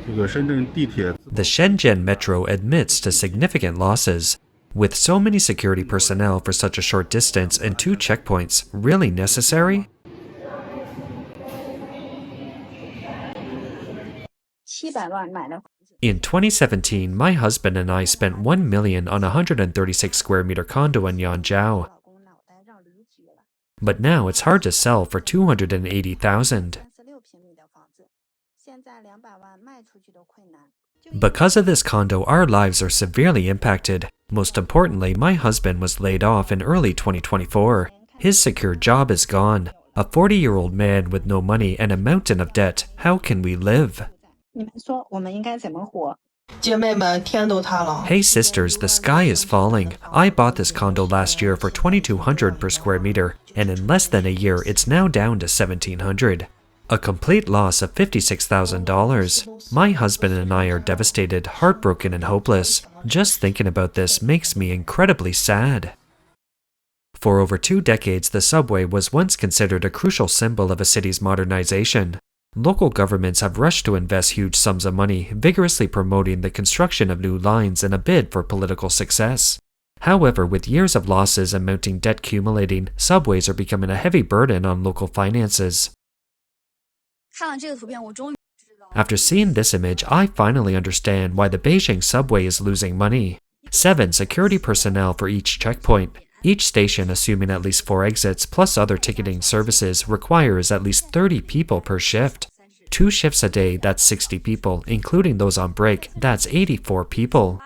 The Shenzhen Metro admits to significant losses. With so many security personnel for such a short distance and 2 checkpoints, really necessary? In 2017, my husband and I spent $1 million on a 136 square meter condo in Yangzhou. But now it's hard to sell for $280,000. Because of this condo, our lives are severely impacted. Most importantly, my husband was laid off in early 2024. His secure job is gone. A 40-year-old man with no money and a mountain of debt. How can we live? Hey sisters, the sky is falling. I bought this condo last year for $2,200 per square meter, and in less than a year, it's now down to $1,700. A complete loss of $56,000. My husband and I are devastated, heartbroken, and hopeless. Just thinking about this makes me incredibly sad. For over 2 decades, the subway was once considered a crucial symbol of a city's modernization. Local governments have rushed to invest huge sums of money, vigorously promoting the construction of new lines in a bid for political success. However, with years of losses and mounting debt accumulating, subways are becoming a heavy burden on local finances. After seeing this image, I finally understand why the Beijing subway is losing money. 7 security personnel for each checkpoint. Each station, assuming at least 4 exits plus other ticketing services, requires at least 30 people per shift. 2 shifts a day, that's 60 people, including those on break, that's 84 people.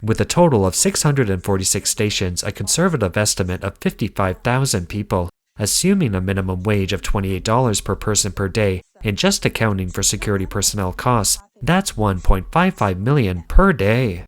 With a total of 646 stations, a conservative estimate of 55,000 people, assuming a minimum wage of $28 per person per day, and just accounting for security personnel costs, that's $1.55 million per day.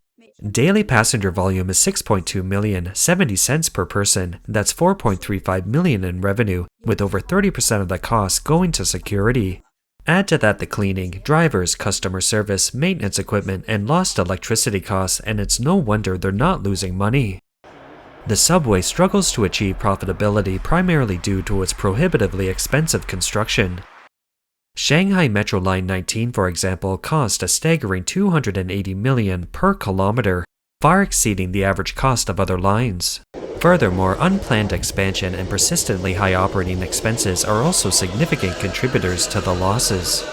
Daily passenger volume is 6.2 million, 70 cents per person. That's $4.35 million in revenue, with over 30% of the costs going to security. Add to that the cleaning, drivers, customer service, maintenance equipment, and lost electricity costs, and it's no wonder they're not losing money. The subway struggles to achieve profitability primarily due to its prohibitively expensive construction. Shanghai Metro Line 19, for example, cost a staggering $280 million per kilometer, far exceeding the average cost of other lines. Furthermore, unplanned expansion and persistently high operating expenses are also significant contributors to the losses.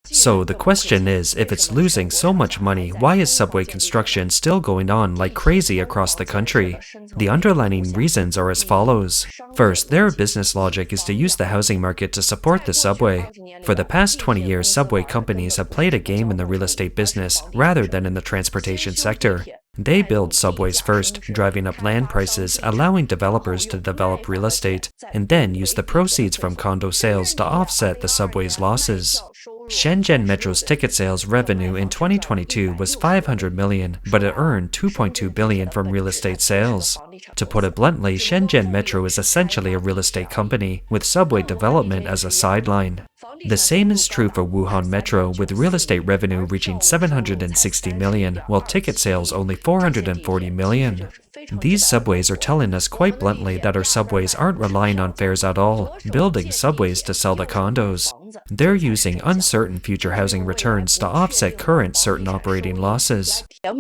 So the question is, if it's losing so much money, why is subway construction still going on like crazy across the country? The underlying reasons are as follows. First, their business logic is to use the housing market to support the subway. For the past 20 years, subway companies have played a game in the real estate business rather than in the transportation sector. They build subways first, driving up land prices, allowing developers to develop real estate, and then use the proceeds from condo sales to offset the subway's losses. Shenzhen Metro's ticket sales revenue in 2022 was $500 million, but it earned $2.2 billion from real estate sales. To put it bluntly, Shenzhen Metro is essentially a real estate company, with subway development as a sideline. The same is true for Wuhan Metro, with real estate revenue reaching $760 million, while ticket sales only $440 million. These subways are telling us quite bluntly that our subways aren't relying on fares at all, building subways to sell the condos. They're using uncertain future housing returns to offset current certain operating losses. The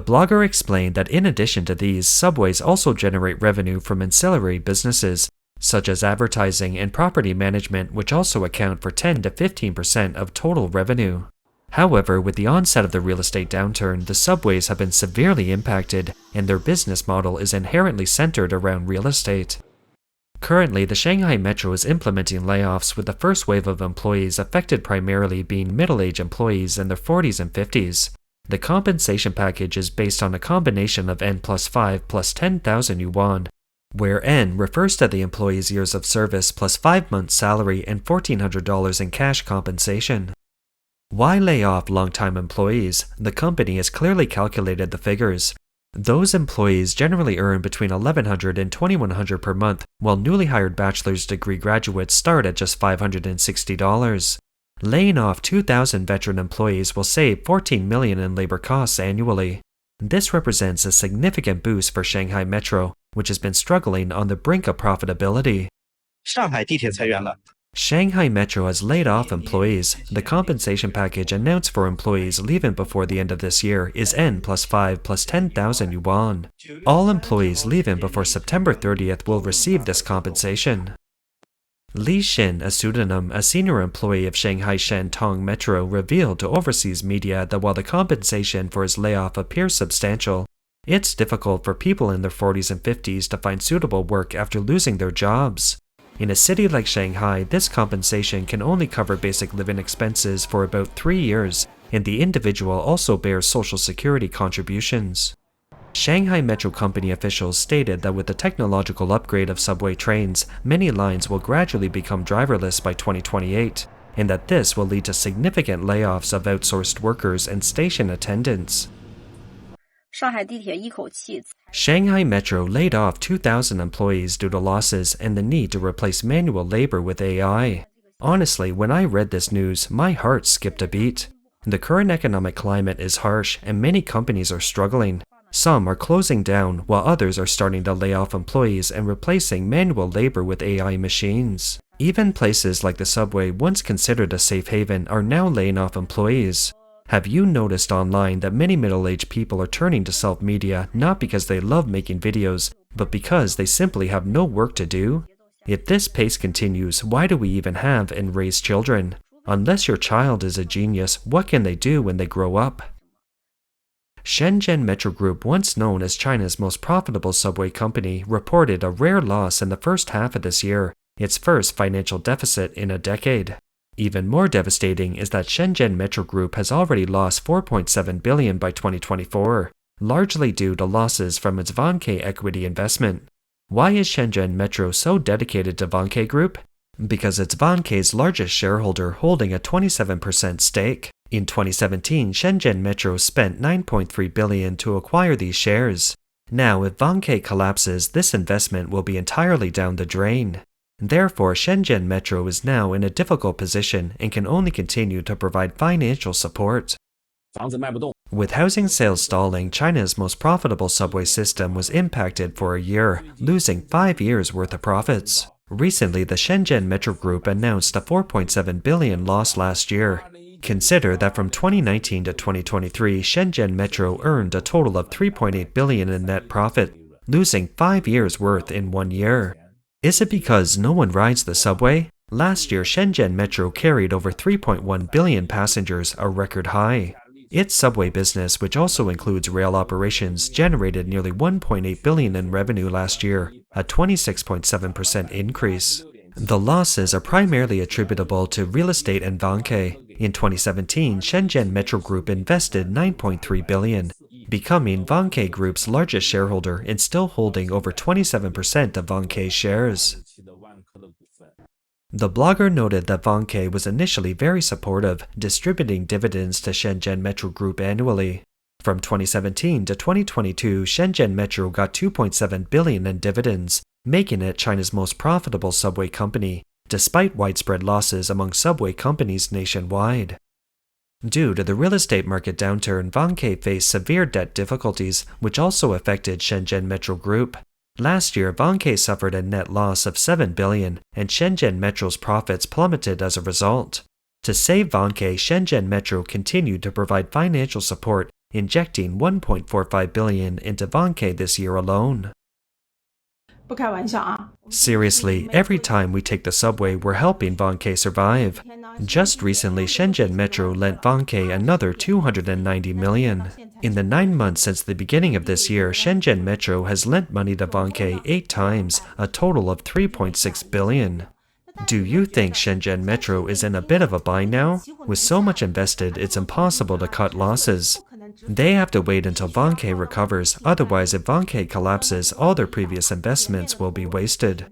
blogger explained that in addition to these, subways also generate revenue from ancillary businesses, such as advertising and property management, which also account for 10 to 15% of total revenue. However, with the onset of the real estate downturn, the subways have been severely impacted, and their business model is inherently centered around real estate. Currently, the Shanghai Metro is implementing layoffs, with the first wave of employees affected primarily being middle-aged employees in their 40s and 50s. The compensation package is based on a combination of N+5 plus 10,000 yuan, where N refers to the employee's years of service plus 5 months' salary and $1,400 in cash compensation. Why lay off long-time employees? The company has clearly calculated the figures. Those employees generally earn between $1,100 and $2,100 per month, while newly hired bachelor's degree graduates start at just $560. Laying off 2,000 veteran employees will save $14 million in labor costs annually. This represents a significant boost for Shanghai Metro, which has been struggling on the brink of profitability. 上海地铁裁员了。 Shanghai Metro has laid off employees. The compensation package announced for employees leaving before the end of this year is N plus 5 plus 10,000 yuan. All employees leaving before September 30th will receive this compensation. Li Xin, a pseudonym, a senior employee of Shanghai Shantung Metro, revealed to overseas media that while the compensation for his layoff appears substantial, it's difficult for people in their 40s and 50s to find suitable work after losing their jobs. In a city like Shanghai, this compensation can only cover basic living expenses for about 3 years, and the individual also bears social security contributions. Shanghai Metro Company officials stated that with the technological upgrade of subway trains, many lines will gradually become driverless by 2028, and that this will lead to significant layoffs of outsourced workers and station attendants. Shanghai Metro laid off 2,000 employees due to losses and the need to replace manual labor with AI. Honestly, when I read this news, my heart skipped a beat. The current economic climate is harsh and many companies are struggling. Some are closing down while others are starting to lay off employees and replacing manual labor with AI machines. Even places like the subway, once considered a safe haven, are now laying off employees. Have you noticed online that many middle-aged people are turning to self-media not because they love making videos, but because they simply have no work to do? If this pace continues, why do we even have and raise children? Unless your child is a genius, what can they do when they grow up? Shenzhen Metro Group, once known as China's most profitable subway company, reported a rare loss in the first half of this year, its first financial deficit in a decade. Even more devastating is that Shenzhen Metro Group has already lost 4.7 billion by 2024, largely due to losses from its Vanke equity investment. Why is Shenzhen Metro so dedicated to Vanke Group? Because it's Vanke's largest shareholder, holding a 27% stake. In 2017, Shenzhen Metro spent 9.3 billion to acquire these shares. Now, if Vanke collapses, this investment will be entirely down the drain. Therefore, Shenzhen Metro is now in a difficult position and can only continue to provide financial support. With housing sales stalling, China's most profitable subway system was impacted for a year, losing 5 years' worth of profits. Recently, the Shenzhen Metro Group announced a 4.7 billion loss last year. Consider that from 2019 to 2023, Shenzhen Metro earned a total of 3.8 billion in net profit, losing 5 years' worth in 1 year. Is it because no one rides the subway? Last year, Shenzhen Metro carried over 3.1 billion passengers, a record high. Its subway business, which also includes rail operations, generated nearly 1.8 billion in revenue last year, a 26.7% increase. The losses are primarily attributable to real estate and Vanke. In 2017, Shenzhen Metro Group invested 9.3 billion, becoming Vanke Group's largest shareholder and still holding over 27% of Vanke's shares. The blogger noted that Vanke was initially very supportive, distributing dividends to Shenzhen Metro Group annually. From 2017 to 2022, Shenzhen Metro got 2.7 billion in dividends, making it China's most profitable subway company, despite widespread losses among subway companies nationwide. Due to the real estate market downturn, Vanke faced severe debt difficulties, which also affected Shenzhen Metro Group. Last year, Vanke suffered a net loss of 7 billion, and Shenzhen Metro's profits plummeted as a result. To save Vanke, Shenzhen Metro continued to provide financial support, injecting 1.45 billion into Vanke this year alone. Seriously, every time we take the subway, we're helping Vanke survive. Just recently, Shenzhen Metro lent Vanke another 290 million. In the 9 months since the beginning of this year, Shenzhen Metro has lent money to Vanke 8 times, a total of 3.6 billion. Do you think Shenzhen Metro is in a bit of a bind now? With so much invested, it's impossible to cut losses. They have to wait until Vanke recovers, otherwise if Vanke collapses, all their previous investments will be wasted.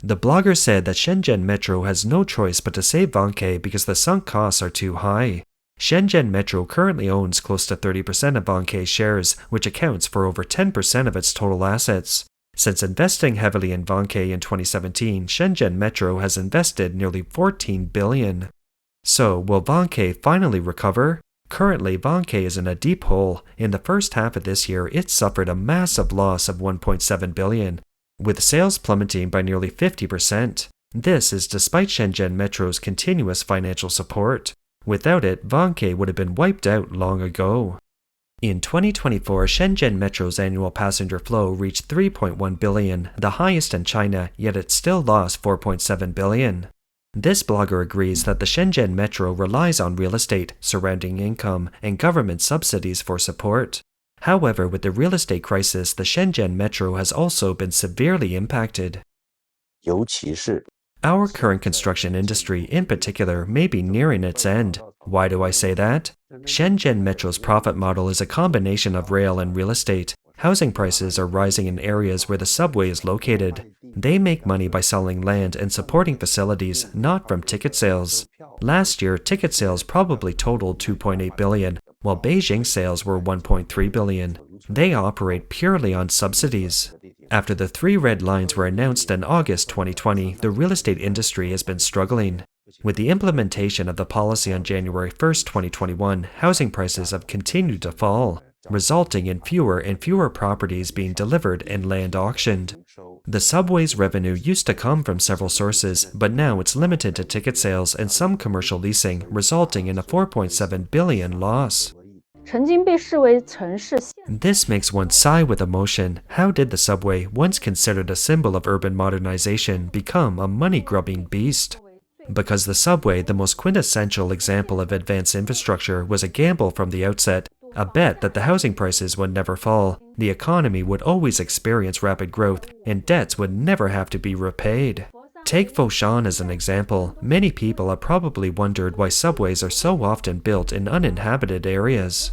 The blogger said that Shenzhen Metro has no choice but to save Vanke because the sunk costs are too high. Shenzhen Metro currently owns close to 30% of Vanke's shares, which accounts for over 10% of its total assets. Since investing heavily in Vanke in 2017, Shenzhen Metro has invested nearly 14 billion. So, will Vanke finally recover? Currently, Vanke is in a deep hole. In the first half of this year, it suffered a massive loss of 1.7 billion. with sales plummeting by nearly 50%. This is despite Shenzhen Metro's continuous financial support. Without it, Vanke would have been wiped out long ago. In 2024, Shenzhen Metro's annual passenger flow reached 3.1 billion, the highest in China, yet it still lost 4.7 billion. This blogger agrees that the Shenzhen Metro relies on real estate, surrounding income, and government subsidies for support. However, with the real estate crisis, the Shenzhen Metro has also been severely impacted. Our current construction industry, in particular, may be nearing its end. Why do I say that? Shenzhen Metro's profit model is a combination of rail and real estate. Housing prices are rising in areas where the subway is located. They make money by selling land and supporting facilities, not from ticket sales. Last year, ticket sales probably totaled 2.8 billion, while Beijing sales were 1.3 billion. They operate purely on subsidies. After the 3 red lines were announced in August 2020, the real estate industry has been struggling. With the implementation of the policy on January 1, 2021, housing prices have continued to fall, resulting in fewer and fewer properties being delivered and land auctioned. The subway's revenue used to come from several sources, but now it's limited to ticket sales and some commercial leasing, resulting in a 4.7 billion loss. This makes one sigh with emotion. How did the subway, once considered a symbol of urban modernization, become a money-grubbing beast? Because the subway, the most quintessential example of advanced infrastructure, was a gamble from the outset, a bet that the housing prices would never fall, the economy would always experience rapid growth, and debts would never have to be repaid. Take Foshan as an example. Many people have probably wondered why subways are so often built in uninhabited areas.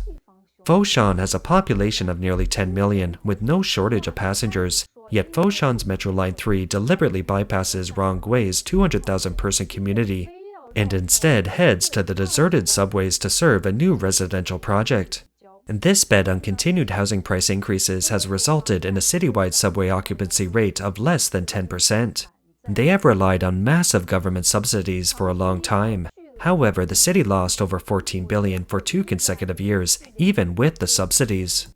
Foshan has a population of nearly 10 million, with no shortage of passengers, yet Foshan's Metro Line 3 deliberately bypasses Ronggui's 200,000 person community, and instead heads to the deserted subways to serve a new residential project. This bet on continued housing price increases has resulted in a citywide subway occupancy rate of less than 10%. They have relied on massive government subsidies for a long time. However, the city lost over 14 billion for 2 consecutive years, even with the subsidies.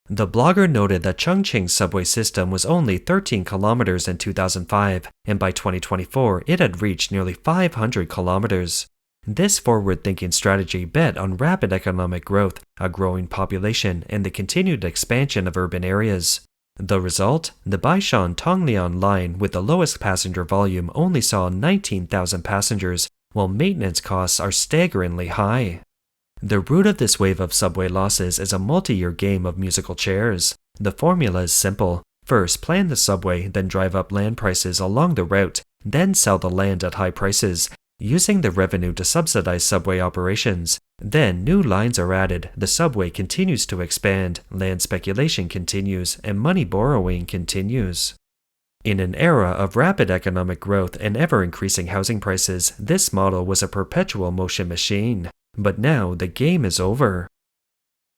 The blogger noted that Chongqing's subway system was only 13 kilometers in 2005, and by 2024 it had reached nearly 500 kilometers. This forward-thinking strategy bet on rapid economic growth, a growing population, and the continued expansion of urban areas. The result? The Baishan-Tonglian line with the lowest passenger volume only saw 19,000 passengers, while maintenance costs are staggeringly high. The root of this wave of subway losses is a multi-year game of musical chairs. The formula is simple. First, plan the subway, then drive up land prices along the route, then sell the land at high prices, using the revenue to subsidize subway operations. Then new lines are added, the subway continues to expand, land speculation continues, and money borrowing continues. In an era of rapid economic growth and ever-increasing housing prices, this model was a perpetual motion machine. But now the game is over.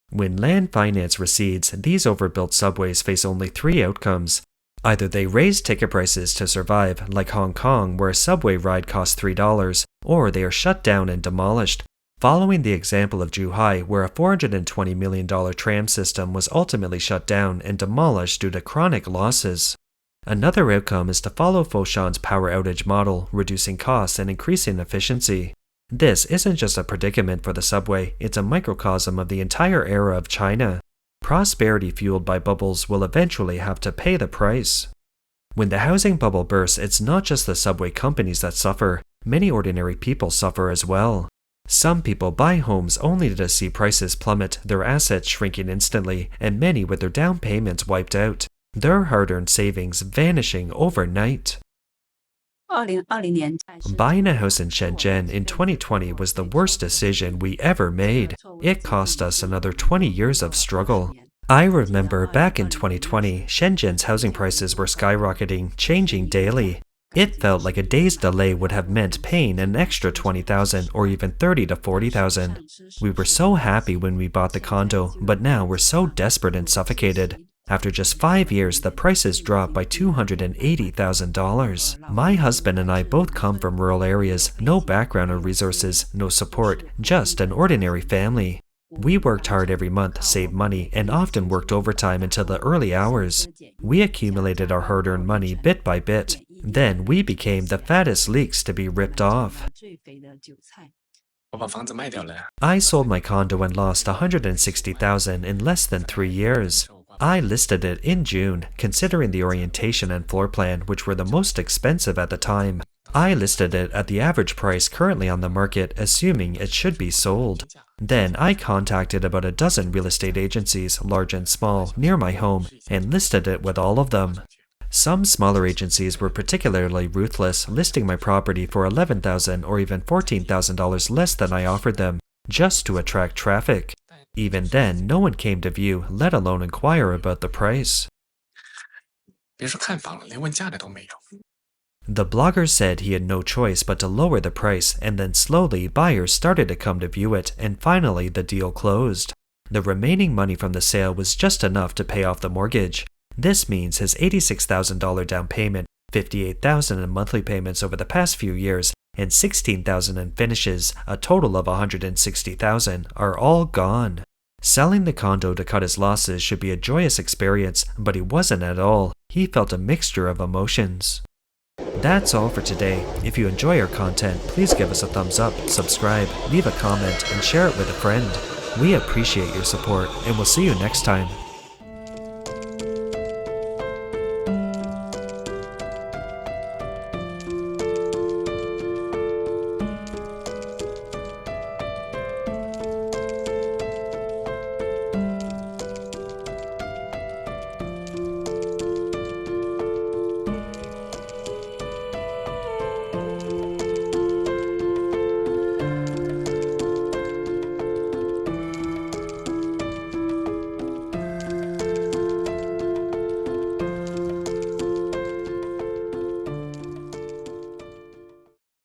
When land finance recedes, these overbuilt subways face only 3 outcomes. Either they raise ticket prices to survive, like Hong Kong, where a subway ride costs $3, or they are shut down and demolished, following the example of Zhuhai, where a $420 million tram system was ultimately shut down and demolished due to chronic losses. Another outcome is to follow Foshan's power outage model, reducing costs and increasing efficiency. This isn't just a predicament for the subway, it's a microcosm of the entire era of China. Prosperity fueled by bubbles will eventually have to pay the price. When the housing bubble bursts, it's not just the subway companies that suffer, many ordinary people suffer as well. Some people buy homes only to see prices plummet, their assets shrinking instantly, and many with their down payments wiped out, their hard-earned savings vanishing overnight. Buying a house in Shenzhen in 2020 was the worst decision we ever made. It cost us another 20 years of struggle. I remember back in 2020, Shenzhen's housing prices were skyrocketing, changing daily. It felt like a day's delay would have meant paying an extra 20,000 or even 30 to 40,000. We were so happy when we bought the condo, but now we're so desperate and suffocated. After just 5 years, the prices dropped by $280,000. My husband and I both come from rural areas, no background or resources, no support, just an ordinary family. We worked hard every month, saved money, and often worked overtime until the early hours. We accumulated our hard-earned money bit by bit. Then we became the fattest leaks to be ripped off. I sold my condo and lost $160,000 in less than 3 years. I listed it in June, considering the orientation and floor plan, which were the most expensive at the time. I listed it at the average price currently on the market, assuming it should be sold. Then I contacted about a dozen real estate agencies, large and small, near my home, and listed it with all of them. Some smaller agencies were particularly ruthless, listing my property for $11,000 or even $14,000 less than I offered them, just to attract traffic. Even then, no one came to view, let alone inquire about the price. The blogger said he had no choice but to lower the price, and then slowly buyers started to come to view it, and finally the deal closed. The remaining money from the sale was just enough to pay off the mortgage. This means his $86,000 down payment, $58,000 in monthly payments over the past few years, and $16,000 in finishes, a total of $160,000, are all gone. Selling the condo to cut his losses should be a joyous experience, but he wasn't at all. He felt a mixture of emotions. That's all for today. If you enjoy our content, please give us a thumbs up, subscribe, leave a comment, and share it with a friend. We appreciate your support, and we'll see you next time.